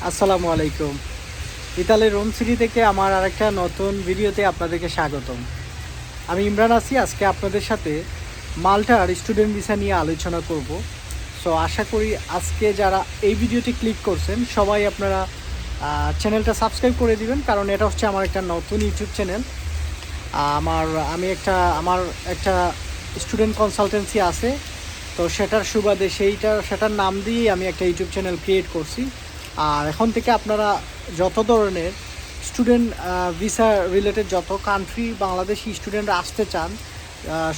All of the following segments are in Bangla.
আসসালামু আলাইকুম। ইতালির রোম সিটি থেকে আমার আরেকটা নতুন ভিডিওতে আপনাদেরকে স্বাগতম। আমি ইমরান আছি। আজকে আপনাদের সাথে মাল্টার স্টুডেন্ট ভিসা নিয়ে আলোচনা করব। সো আশা করি আজকে যারা এই ভিডিওটি ক্লিক করছেন সবাই আপনারা চ্যানেলটা সাবস্ক্রাইব করে দিবেন, কারণ এটা হচ্ছে আমার একটা নতুন ইউটিউব চ্যানেল। আমার একটা স্টুডেন্ট কনসালটেন্সি আছে, তো সেটার সুবাদে সেটার নাম দিয়েই আমি একটা ইউটিউব চ্যানেল ক্রিয়েট করছি। আর এখন থেকে আপনারা যত ধরনের স্টুডেন্ট ভিসা রিলেটেড যত কান্ট্রি বাংলাদেশি স্টুডেন্টরা আসতে চান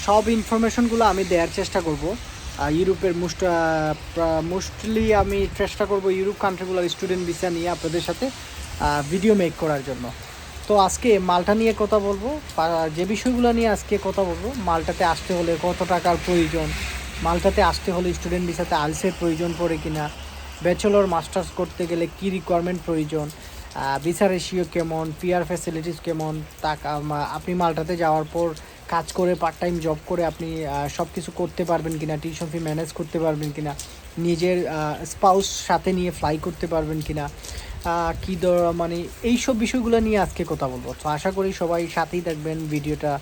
সব ইনফরমেশনগুলো আমি দেওয়ার চেষ্টা করব। ইউরোপের মোস্টলি আমি চেষ্টা করব ইউরোপ কান্ট্রিগুলোর স্টুডেন্ট ভিসা নিয়ে আপনাদের সাথে ভিডিও মেক করার জন্য। তো আজকে মাল্টা নিয়ে কথা বলবো, যে বিষয়গুলো নিয়ে আজকে কথা বলবো, মাল্টাতে আসতে হলে কত টাকার প্রয়োজন, মাল্টাতে আসতে হলে স্টুডেন্ট ভিসাতে আইএলটিএস প্রয়োজন পড়ে কিনা, ব্যাচেলর মাস্টার্স করতে গেলে কি রিকোয়ারমেন্ট প্রয়োজন, ভিসা রেশিও কেমন, পিআর ফ্যাসিলিটিস কেমন, আপনি মাল্টাতে যাওয়ার পর কাজ করে পার্ট টাইম জব করে আপনি সব কিছু করতে পারবেন কিনা, টিউশন ফি ম্যানেজ করতে পারবেন কিনা, নিজের স্পাউস সাথে নিয়ে ফ্লাই করতে পারবেন কিনা, মানে এইসব বিষয়গুলো নিয়ে আজকে কথা বলবো। তো আশা করি সবাই সাথেই দেখবেন, ভিডিওটা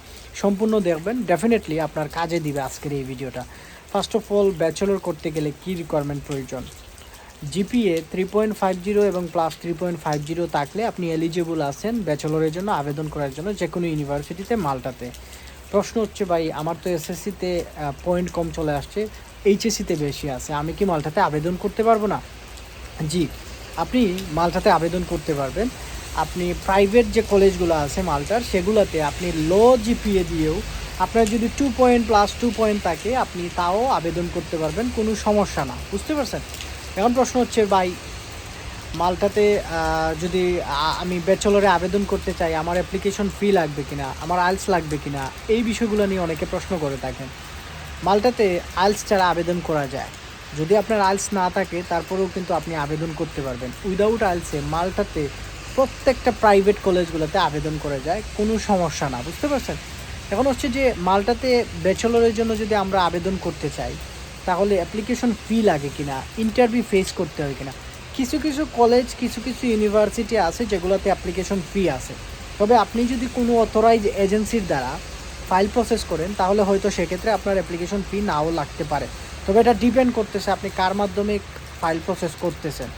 সম্পূর্ণ দেখবেন, ডেফিনেটলি আপনার কাজে দিবে আজকের এই ভিডিওটা। ফার্স্ট অফ অল, ব্যাচেলর করতে গেলে কী রিকোয়ারমেন্ট প্রয়োজন? জিপিএ 3.50 এবং প্লাস 3.50 থাকলে আপনি এলিজিবল আছেন ব্যাচেলরের জন্য আবেদন করার জন্য যে কোনো ইউনিভার্সিটিতে মাল্টাতে। প্রশ্ন হচ্ছে, ভাই আমার তো এসএসসিতে পয়েন্ট কম চলে আসছে, এইচএসসিতে বেশি আছে, আমি কি মাল্টাতে আবেদন করতে পারবো না? জি, আপনি মাল্টাতে আবেদন করতে পারবেন। আপনি প্রাইভেট যে কলেজগুলো আছে মাল্টার, সেগুলোতে আপনি লো জিপিএ দিয়েও আপনার যদি 2 পয়েন্ট প্লাস 2 পয়েন্ট থাকে আপনি তাও আবেদন করতে পারবেন, কোনো সমস্যা না। বুঝতে পারছেন? এখন প্রশ্ন হচ্ছে, ভাই মাল্টাতে যদি আমি ব্যাচেলরে আবেদন করতে চাই, আমার অ্যাপ্লিকেশন ফি লাগবে কিনা, আমার আইলস লাগবে কিনা, এই বিষয়গুলো নিয়ে অনেকে প্রশ্ন করে থাকেন। মাল্টাতে আইলস ছাড়া আবেদন করা যায়। যদি আপনার আইলস না থাকে তারপরেও কিন্তু আপনি আবেদন করতে পারবেন। উইদাউট আইলসে মাল্টাতে প্রত্যেকটা প্রাইভেট কলেজগুলোতে আবেদন করা যায়, কোনো সমস্যা না। বুঝতে পারছেন? এখন হচ্ছে যে মাল্টাতে ব্যাচেলরের জন্য যদি আমরা আবেদন করতে চাই তাহলে অ্যাপ্লিকেশন ফি লাগে কিনা, ইন্টারভিউ ফেস করতে হয় কিনা। কিছু কিছু কলেজ, কিছু কিছু ইউনিভার্সিটি আছে যেগুলোতে অ্যাপ্লিকেশন ফি আছে। তবে আপনি যদি কোনো অথরাইজ এজেন্সির দ্বারা ফাইল প্রসেস করেন তাহলে হয়তো সেক্ষেত্রে আপনার অ্যাপ্লিকেশন ফি নাও লাগতে পারে। তবে এটা ডিপেন্ড করতেছে আপনি কার মাধ্যমে ফাইল প্রসেস করতেছেন।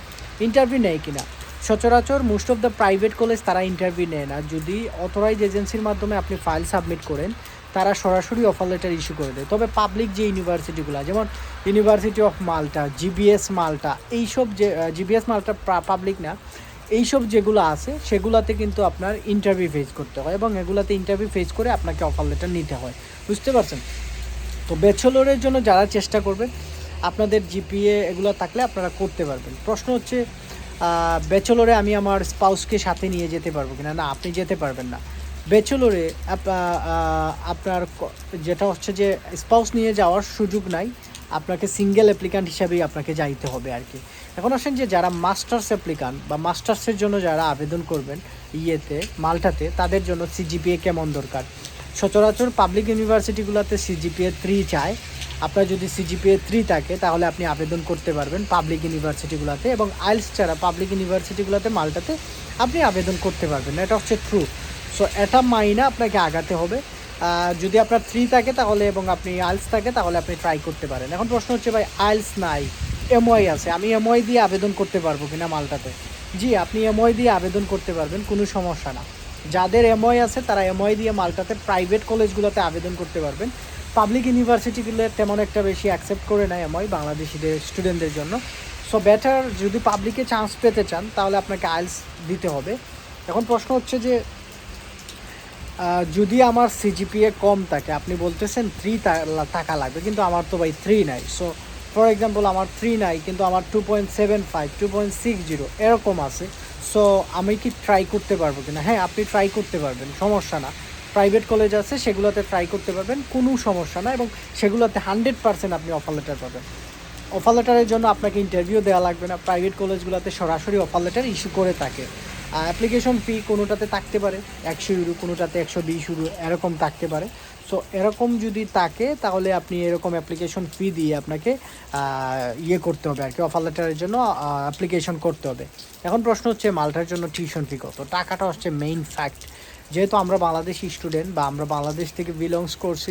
ইন্টারভিউ নেয় কিনা, সচরাচর most of the private college তারা ইন্টারভিউ নেয় না। যদি অথরাইজ এজেন্সির মাধ্যমে আপনি ফাইল সাবমিট করেন তারা সরাসরি অফার লেটার ইস্যু করে দেয়। তবে পাবলিক যে ইউনিভার্সিটিগুলো, যেমন ইউনিভার্সিটি অফ মাল্টা, জিবিএস মাল্টা, এইসব যে জিবিএস মাল্টা পাবলিক না, এইসব যেগুলো আছে সেগুলোতে কিন্তু আপনার ইন্টারভিউ ফেস করতে হয় এবং এগুলাতে ইন্টারভিউ ফেস করে আপনাকে অফার লেটার নিতে হয়। বুঝতে পারছেন? তো ব্যাচেলরের জন্য যারা চেষ্টা করবেন, আপনাদের জিপিএ এগুলো থাকলে আপনারা করতে পারবেন। প্রশ্ন হচ্ছে, ব্যাচেলরে আমি আমার স্পাউসকে সাথে নিয়ে যেতে পারবো কিনা? না, আপনি যেতে পারবেন না। ব্যাচেলরে আপনার যেটা হচ্ছে যে স্পাউস নিয়ে যাওয়ার সুযোগ নাই, আপনাকে সিঙ্গেল অ্যাপ্লিকান্ট হিসাবেই আপনাকে যাইতে হবে আর কি। এখন আসেন যে যারা মাস্টার্স অ্যাপ্লিকান্ট বা মাস্টার্সের জন্য যারা আবেদন করবেন মাল্টাতে, তাদের জন্য সিজিপিএ কেমন দরকার? সচরাচর পাবলিক ইউনিভার্সিটিগুলোতে সিজিপিএ 3 চায়। আপনার যদি সিজিপিএ 3 থাকে তাহলে আপনি আবেদন করতে পারবেন পাবলিক ইউনিভার্সিটিগুলোতে, এবং আইলস ছাড়া পাবলিক ইউনিভার্সিটিগুলোতে মাল্টাতে আপনি আবেদন করতে পারবেন না। এটা হচ্ছে ট্রু। সো এটা মাইনা আপনাকে আগাতে হবে। যদি আপনার 3 থাকে তাহলে এবং আপনি আইলস থাকে তাহলে আপনি ট্রাই করতে পারেন। এখন প্রশ্ন হচ্ছে, ভাই আইলস নাই, এমওয়াই আছে, আমি এমওয়াই দিয়ে আবেদন করতে পারবো কিনা মাল্টাতে? জি, আপনি এমওয়াই দিয়ে আবেদন করতে পারবেন, কোনো সমস্যা না। যাদের এমওয়াই আছে তারা এমওয়াই দিয়ে মাল্টাতে প্রাইভেট কলেজগুলোতে আবেদন করতে পারবেন। পাবলিক ইউনিভার্সিটিগুলো তেমন একটা বেশি অ্যাকসেপ্ট করে না এমওয়াই বাংলাদেশিদের স্টুডেন্টদের জন্য। সো বেটার, যদি পাবলিকে চান্স পেতে চান তাহলে আপনাকে আইলস দিতে হবে। এখন প্রশ্ন হচ্ছে যে যদি আমার সিজিপিএ কম থাকে, আপনি বলতেছেন 3 টাকা লাগবে, কিন্তু আমার তো ভাই 3 নাই। সো ফর এক্সাম্পল আমার 3 নাই কিন্তু আমার 2.75, 2.60 এরকম আছে। সো আমি কি ট্রাই করতে পারবো কিনা? হ্যাঁ, আপনি ট্রাই করতে পারবেন, সমস্যা না। প্রাইভেট কলেজ আছে সেগুলোতে ট্রাই করতে পারবেন, কোনো সমস্যা না, এবং সেগুলোতে 100% আপনি অফার লেটার পাবেন। অফার লেটারের জন্য আপনাকে ইন্টারভিউ দেওয়া লাগবে না, প্রাইভেট কলেজগুলোতে সরাসরি অফার লেটার ইস্যু করে থাকে। অ্যাপ্লিকেশন ফি কোনোটাতে থাকতে পারে 100 ইউরো, কোনোটাতে 120 ইউরো, এরকম থাকতে পারে। সো এরকম যদি থাকে তাহলে আপনি এরকম অ্যাপ্লিকেশন ফি দিয়ে আপনাকে ইয়ে করতে হবে আর কি, অফার লেটারের জন্য অ্যাপ্লিকেশন করতে হবে। এখন প্রশ্ন হচ্ছে মাল্টার জন্য টিউশন ফি কত? টাকাটা হচ্ছে মেইন ফ্যাক্ট। যেহেতু আমরা বাংলাদেশি স্টুডেন্ট বা আমরা বাংলাদেশ থেকে বিলংস করছি,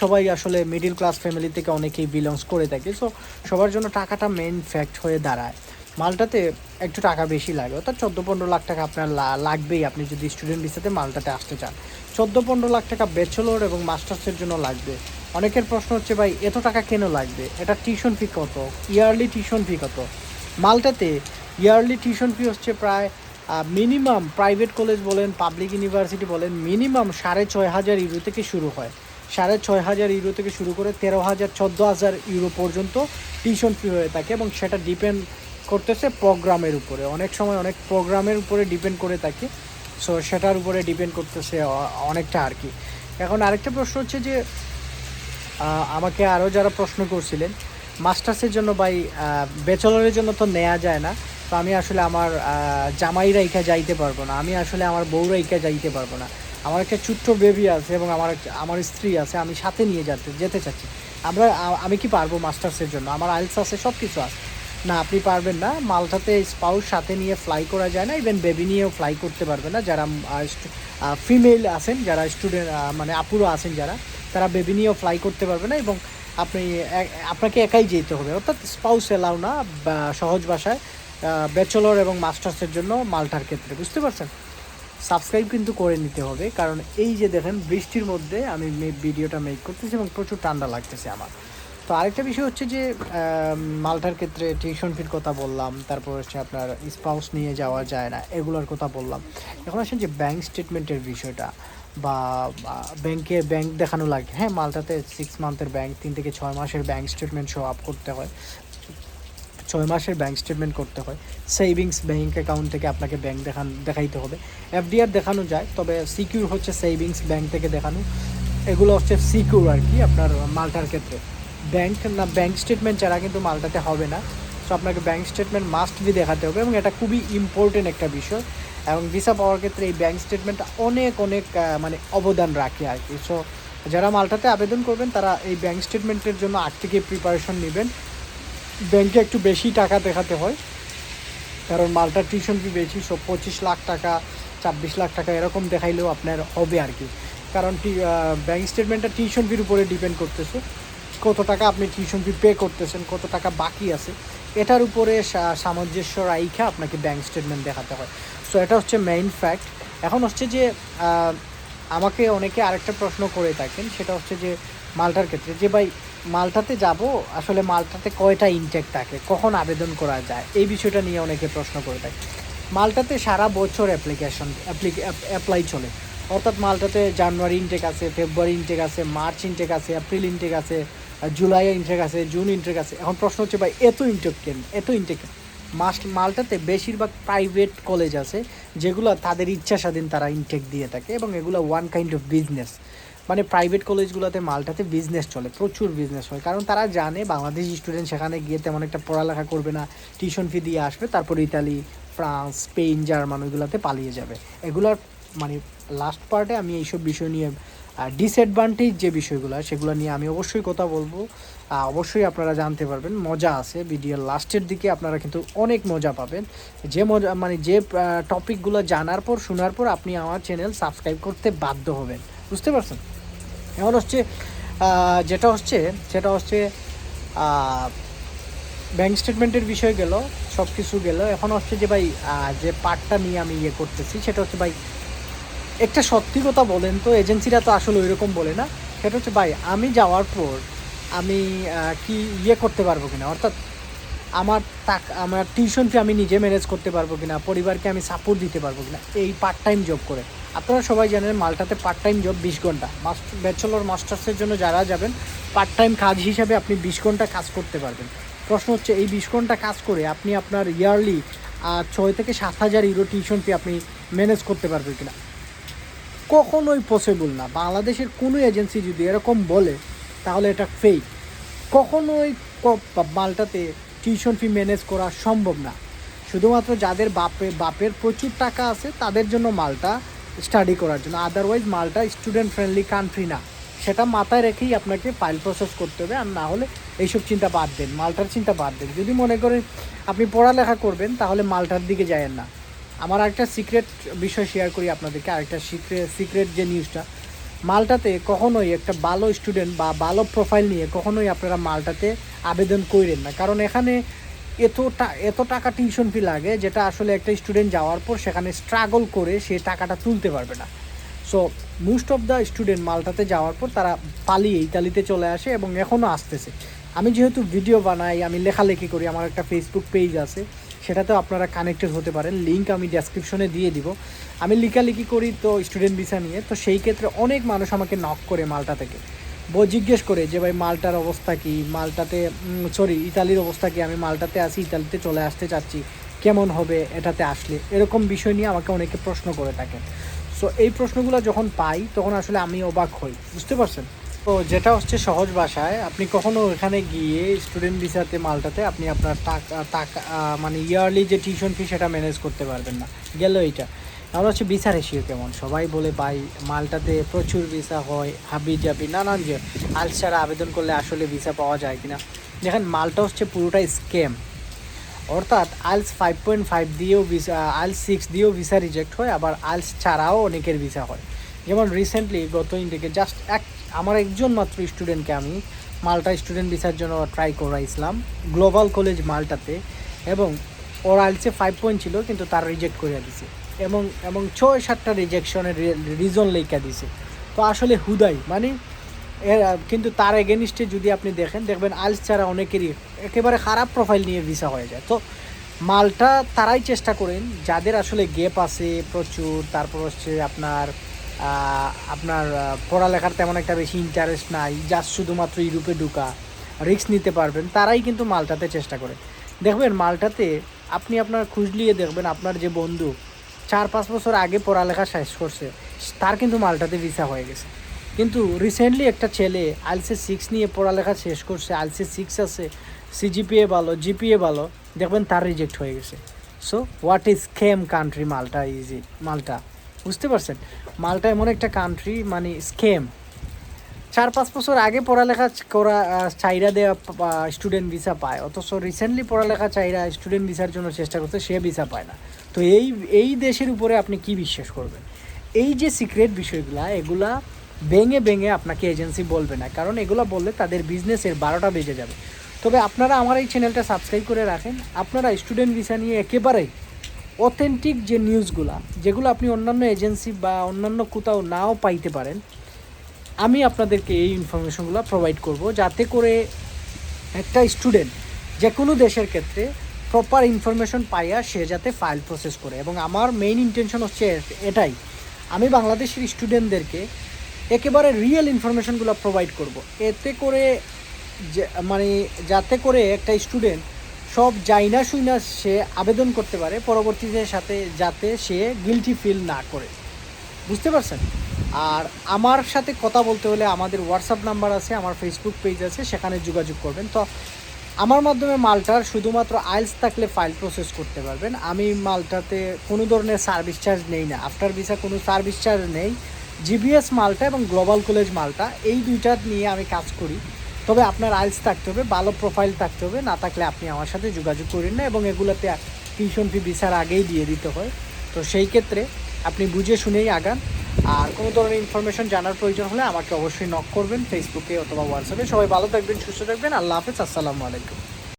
সবাই আসলে মিডিল ক্লাস ফ্যামিলি থেকে অনেকেই বিলংস করে থাকে। সো সবার জন্য টাকাটা মেইন ফ্যাক্ট হয়ে দাঁড়ায়। মালটাতে একটু টাকা বেশি লাগে, অর্থাৎ 14-15 লাখ টাকা আপনার লাগবেই আপনি যদি স্টুডেন্ট ভিসাতে মালটাতে আসতে চান। 14-15 লাখ টাকা ব্যাচেলর এবং মাস্টার্সের জন্য লাগবে। অনেকের প্রশ্ন হচ্ছে ভাই এত টাকা কেন লাগবে, এটা টিউশন ফি কত, ইয়ারলি টিউশন ফি কত? মালটাতে ইয়ারলি টিউশন ফি হচ্ছে প্রায় মিনিমাম, প্রাইভেট কলেজ বলেন পাবলিক ইউনিভার্সিটি বলেন, মিনিমাম 6,500 ইউরো থেকে শুরু হয়। 6,500 ইউরো থেকে শুরু করে 13,000 14,000 ইউরো পর্যন্ত টিউশন ফি হয়ে থাকে, এবং সেটা ডিপেন্ড করতেছে প্রোগ্রামের উপরে। অনেক সময় অনেক প্রোগ্রামের উপরে ডিপেন্ড করে থাকে। সো সেটার উপরে ডিপেন্ড করতেছে অনেকটা আর কি। এখন আরেকটা প্রশ্ন হচ্ছে যে আমাকে আরও যারা প্রশ্ন করছিলেন মাস্টার্সের জন্য ভাই ব্যাচেলরের জন্য তো নেওয়া যায় না, তো আমি আসলে আমার জামাই রাইখা যাইতে পারবো না, আমি আসলে আমার বউ রাইখা যাইতে পারবো না, আমার একটা ছোট্ট বেবি আছে এবং আমার স্ত্রী আছে, আমি সাথে নিয়ে যেতে চাচ্ছি। আমি কি পারবো মাস্টার্সের জন্য? আমার আইলস আছে, সব কিছু আছে। না, আপনি পারবেন না। মালটাতে স্পাউস সাথে নিয়ে ফ্লাই করা যায় না, ইভেন বেবি নিয়েও ফ্লাই করতে পারবে না। যারা ফিমেল আছেন, যারা স্টুডেন্ট মানে আপুরা আছেন যারা, তারা বেবি নিয়েও ফ্লাই করতে পারবে না, এবং আপনাকে একাই যেতে হবে, অর্থাৎ স্পাউস এলাও না সহজ ভাষায় ব্যাচেলর এবং মাস্টার্সের জন্য মাল্টার ক্ষেত্রে। বুঝতে পারছেন? সাবস্ক্রাইব কিন্তু করে নিতে হবে, কারণ এই যে দেখেন বৃষ্টির মধ্যে আমি ভিডিওটা মেক করতেছি এবং প্রচুর ঠান্ডা লাগতেছে আমার। তো আরেকটা বিষয় হচ্ছে যে মাল্টার ক্ষেত্রে টিউশন ফির কথা বললাম, তারপর হচ্ছে আপনার স্পাউস নিয়ে যাওয়া যায় না, এগুলোর কথা বললাম। এখন আসেন যে ব্যাংক স্টেটমেন্টের বিষয়টা, বা ব্যাংক দেখানো লাগে। হ্যাঁ, মাল্টাতে 6 মান্থের ব্যাংক, 3 থেকে 6 মাসের ব্যাংক স্টেটমেন্ট শো আপ করতে হয়, 6 মাসের ব্যাংক স্টেটমেন্ট করতে হয়। সেভিংস ব্যাংক অ্যাকাউন্ট থেকে আপনাকে দেখাইতে হবে। এফডিআর দেখানো যায়, তবে সিকিউর হচ্ছে সেভিংস ব্যাংক থেকে দেখানো, এগুলো হচ্ছে সিকিউর আর কি আপনার মাল্টার ক্ষেত্রে। ব্যাংক স্টেটমেন্ট ছাড়া কিন্তু মাল্টাতে হবে না। সো আপনাকে ব্যাংক স্টেটমেন্ট মাস্ট বি দেখাতে হবে, এবং এটা খুবই ইম্পর্টেন্ট একটা বিষয়। এবং ভিসা পাওয়ার ক্ষেত্রে এই ব্যাংক স্টেটমেন্টটা অনেক মানে অবদান রাখে আর কি। সো যারা মাল্টাতে আবেদন করবেন তারা এই ব্যাংক স্টেটমেন্টের জন্য আগ থেকে প্রিপারেশন নেবেন। ব্যাংকে একটু বেশি টাকা দেখাতে হয়, কারণ মাল্টার টিউশন ফি বেশি। সো 25 লাখ টাকা, 26 লাখ টাকা এরকম দেখাইলেও আপনার হবে আর কি। কারণ ব্যাংক স্টেটমেন্টটা টিউশন ফির উপরে ডিপেন্ড করতেছে, কত টাকা আপনি টিউশন ফি পে করতেছেন, কত টাকা বাকি আছে, এটার উপরে সামঞ্জস্য রাইখা আপনাকে ব্যাংক স্টেটমেন্ট দেখাতে হয়। সো এটা হচ্ছে মেইন ফ্যাক্ট। এখন হচ্ছে যে আমাকে অনেকে আরেকটা প্রশ্ন করে থাকেন, সেটা হচ্ছে যে মাল্টার ক্ষেত্রে যে ভাই মাল্টাতে যাব, আসলে মাল্টাতে কয়টা ইনটেক থাকে, কখন আবেদন করা যায়, এই বিষয়টা নিয়ে অনেকে প্রশ্ন করে থাকে। মাল্টাতে সারা বছর অ্যাপ্লাই চলে, অর্থাৎ মাল্টাতে জানুয়ারি ইনটেক আছে, ফেব্রুয়ারি ইনটেক আছে, মার্চ ইনটেক আছে, এপ্রিল ইনটেক আছে, জুলাই ইনটেক আছে, জুন ইনটেক আছে। এখন প্রশ্ন হচ্ছে ভাই এত ইনটেক মাল্টাতে বেশিরভাগ প্রাইভেট কলেজ আছে যেগুলো তাদের ইচ্ছা স্বাধীন তারা ইনটেক দিয়ে থাকে, এবং এগুলো ওয়ান কাইন্ড অফ বিজনেস। মানে প্রাইভেট কলেজগুলোতে মাল্টাতে বিজনেস চলে, প্রচুর বিজনেস হয়, কারণ তারা জানে বাংলাদেশি স্টুডেন্ট সেখানে গিয়ে তেমন একটা পড়ালেখা করবে না, টিউশন ফি দিয়ে আসবে, তারপর ইতালি, ফ্রান্স, স্পেন, জার্মান ওইগুলোতে পালিয়ে যাবে। এগুলোর মানে লাস্ট পার্টে আমি এইসব বিষয় নিয়ে ডিসঅ্যাডভান্টেজ যে বিষয়গুলো সেগুলো নিয়ে আমি অবশ্যই কথা বলবো। অবশ্যই আপনারা জানতে পারবেন, মজা আছে ভিডিওর লাস্টের দিকে, আপনারা কিন্তু অনেক মজা পাবেন। যে টপিকগুলো জানার পর শোনার পর আপনি আমার চ্যানেল সাবস্ক্রাইব করতে বাধ্য হবেন। বুঝতে পারছেন? এখন হচ্ছে সেটা হচ্ছে ব্যাংক স্টেটমেন্টের বিষয় গেল, সব কিছু গেল। এখন হচ্ছে যে ভাই যে পার্টটা নিয়ে আমি করতেছি সেটা হচ্ছে ভাই একটা সত্যি কথা বলেন তো, এজেন্সিরা তো আসলে ওই রকম বলে না। সেটা হচ্ছে ভাই আমি যাওয়ার পর আমি কি করতে পারবো কিনা, অর্থাৎ আমার টিউশন ফি আমি নিজে ম্যানেজ করতে পারবো কিনা, পরিবারকে আমি সাপোর্ট দিতে পারবো কিনা এই পার্ট টাইম জব করে। আপনারা সবাই জানেন মাল্টাতে পার্ট টাইম জব 20 ঘন্টা, ব্যাচেলর মাস্টার্সের জন্য যারা যাবেন পার্ট টাইম কাজ হিসাবে আপনি 20 ঘন্টা কাজ করতে পারবেন। প্রশ্ন হচ্ছে এই 20 ঘন্টা কাজ করে আপনি আপনার ইয়ারলি 6 থেকে 7,000 ইউরো টিউশন ফি আপনি ম্যানেজ করতে পারবেন কিনা? কখনোই পসিবল না। বাংলাদেশের কোনো এজেন্সি যদি এরকম বলে তাহলে এটা ফেক। কখনোই মাল্টাতে টিউশন ফি ম্যানেজ করা সম্ভব না। শুধুমাত্র যাদের বাপের প্রচুর টাকা আছে তাদের জন্য মালটা স্টাডি করার জন্য। আদারওয়াইজ মালটা স্টুডেন্ট ফ্রেন্ডলি কান্ট্রি না, সেটা মাথায় রেখেই আপনাকে ফাইল প্রসেস করতে হবে। আর না হলে এইসব চিন্তা বাদ দেন, মালটার চিন্তা বাদ দেন। যদি মনে করেন আপনি পড়ালেখা করবেন তাহলে মালটার দিকে যায়েন না। আমার আরেকটা সিক্রেট বিষয় শেয়ার করি আপনাদেরকে, আরেকটা সিক্রেট যে নিউজটা, মালটাতে কখনোই একটা ভালো স্টুডেন্ট বা ভালো প্রোফাইল নিয়ে কখনোই আপনারা মালটাতে আবেদন করেন না, কারণ এখানে এত টাকা টিউশন ফি লাগে, যেটা আসলে একটা স্টুডেন্ট যাওয়ার পর সেখানে স্ট্রাগল করে সে টাকাটা তুলতে পারবে না। So most of the student মালটাতে যাওয়ার পর তারা পালিয়ে ইতালিতে চলে আসে এবং এখনও আসতেছে। আমি যেহেতু ভিডিও বানাই, আমি লেখালেখি করি, আমার একটা ফেসবুক পেজ আছে, সেটাতেও আপনারা কানেক্টেড হতে পারেন, লিঙ্ক আমি ডেসক্রিপশনে দিয়ে দিব। আমি লেখালেখি করি তো স্টুডেন্ট ভিসা নিয়ে, তো সেই ক্ষেত্রে অনেক মানুষ আমাকে নক করে মালটা থেকে, জিজ্ঞেস করে যে ভাই মালটার অবস্থা কী, মালটাতে ইতালির অবস্থা কী, আমি মালটাতে আসি, ইতালিতে চলে আসতে চাচ্ছি, কেমন হবে এটাতে আসলে, এরকম বিষয় নিয়ে আমাকে অনেকে প্রশ্ন করে থাকেন। সো এই প্রশ্নগুলো যখন পাই তখন আসলে আমি অবাক হই, বুঝতে পারছেন? তো যেটা হচ্ছে সহজ ভাষায়, আপনি কখনও এখানে গিয়ে স্টুডেন্ট ভিসাতে মালটাতে আপনি আপনার টাকা মানে ইয়ারলি যে টিউশন ফি সেটা ম্যানেজ করতে পারবেন না। গেল এইটা। তাহলে হচ্ছে ভিসা রেশিও কেমন, সবাই বলে ভাই মালটাতে প্রচুর ভিসা হয়, হাবি জাবি নানান, যে আইএলটিএস ছাড়া আবেদন করলে আসলে ভিসা পাওয়া যায় কিনা। দেখেন মালটা হচ্ছে পুরোটাই স্ক্যাম, অর্থাৎ আইএলটিএস 5.5 দিয়েও ভিসা, আইএলটিএস 6 দিয়েও ভিসা রিজেক্ট হয়, আবার আইএলটিএস ছাড়াও অনেকের ভিসা হয়। যেমন রিসেন্টলি গত ইন্ডিকে জাস্ট আমার একজন মাত্র স্টুডেন্টকে আমি মাল্টা স্টুডেন্ট ভিসার জন্য ট্রাই করাইছিলাম গ্লোবাল কলেজ মাল্টাতে, এবং ওর আইএলটিএসে 5 পয়েন্ট ছিল কিন্তু তার রিজেক্ট করে দিছে, এবং 6-7টা রিজেকশনের রিজন লেখা দিছে। তো আসলে হুদাই মানে কিন্তু তার এগেনিস্টে যদি আপনি দেখবেন আইএলটিএস ছাড়া অনেকেরই একেবারে খারাপ প্রোফাইল নিয়ে ভিসা হয়ে যায়। তো মালটা তারাই চেষ্টা করেন যাদের আসলে গ্যাপ আছে প্রচুর, তারপর হচ্ছে আপনার পড়ালেখার তেমন একটা বেশি ইন্টারেস্ট নাই, জাস্ট শুধুমাত্র ইউরোপে ঢুকা, রিস্ক নিতে পারবেন, তারাই কিন্তু মালটাতে চেষ্টা করে। দেখবেন মালটাতে আপনি আপনার খুঁজলিয়ে দেখবেন আপনার যে বন্ধু 4-5 বছর আগে পড়ালেখা শেষ করছে তার কিন্তু মালটাতে ভিসা হয়ে গেছে। কিন্তু রিসেন্টলি একটা ছেলে আইএলটিএস 6 নিয়ে পড়ালেখা শেষ করছে, আইএলটিএস 6 আছে, সিজিপিএ ভালো, জিপিএ ভালো, দেখবেন তার রিজেক্ট হয়ে গেছে। So what is scam country মালটা, মালটা, বুঝতে পারছেন? মালটা এমন একটা কান্ট্রি মানে স্ক্যাম। 4-5 বছর আগে পড়ালেখা করা চাইরা দেওয়া স্টুডেন্ট ভিসা পায়, অথচ রিসেন্টলি পড়ালেখা চাইরা স্টুডেন্ট ভিসার জন্য চেষ্টা করতে সে ভিসা পায় না। তো এই দেশের উপরে আপনি কি বিশ্বাস করবেন? এই যে সিক্রেট বিষয়গুলা, এগুলা ভেঙে আপনাকে এজেন্সি বলবে না, কারণ এগুলো বললে তাদের বিজনেসের 12টা বেজে যাবে। তবে আপনারা আমার এই চ্যানেলটা সাবস্ক্রাইব করে রাখেন, আপনারা স্টুডেন্ট ভিসা নিয়ে একেবারেই অথেন্টিক যে নিউজগুলা, যেগুলো আপনি অন্যান্য এজেন্সি বা অন্যান্য কোথাও নাও পাইতে পারেন, আমি আপনাদেরকে এই ইনফরমেশনগুলো প্রোভাইড করব, যাতে করে একটা স্টুডেন্ট যে কোনো দেশের ক্ষেত্রে প্রপার ইনফরমেশন পাইয়া সে যাতে ফাইল প্রসেস করে। এবং আমার মেইন ইন্টেনশন হচ্ছে এটাই, আমি বাংলাদেশের স্টুডেন্টদেরকে একেবারে রিয়েল ইনফরমেশনগুলো প্রোভাইড করব, এতে করে মানে যাতে করে একটা স্টুডেন্ট সব যাইনা শুইনা সে আবেদন করতে পারে, পরবর্তীতে সাথে যাতে সে গিলটি ফিল না করে, বুঝতে পারছেন? আর আমার সাথে কথা বলতে হলে আমাদের হোয়াটসঅ্যাপ নাম্বার আছে, আমার ফেসবুক পেজ আছে, সেখানে যোগাযোগ করবেন। তো আমার মাধ্যমে মালটার শুধুমাত্র আইএলটিএস থাকলে ফাইল প্রসেস করতে পারবেন। আমি মালটাতে কোনো ধরনের সার্ভিস চার্জ নেই না, আফটার ভিসা কোনো সার্ভিস চার্জ নেই। জিবিএস মালটা এবং গ্লোবাল কলেজ মালটা এই দুইটা নিয়ে আমি কাজ করি। তবে আপনার আইএলটিএস থাকতে হবে, ভালো প্রোফাইল থাকতে হবে, না থাকলে আপনি আমার সাথে যোগাযোগ করেন না, এবং এগুলোতে টিউশন ফি ভিসার আগেই দিয়ে দিতে হয়। তো সেই ক্ষেত্রে আপনি বুঝে শুনেই আগান। আর কোনো ধরনের ইনফরমেশন জানার প্রয়োজন হলে আমাকে অবশ্যই নক করবেন ফেসবুকে অথবা হোয়াটসঅ্যাপে। সবাই ভালো থাকবেন, সুস্থ থাকবেন। আল্লাহ হাফেজ, আসসালামু আলাইকুম।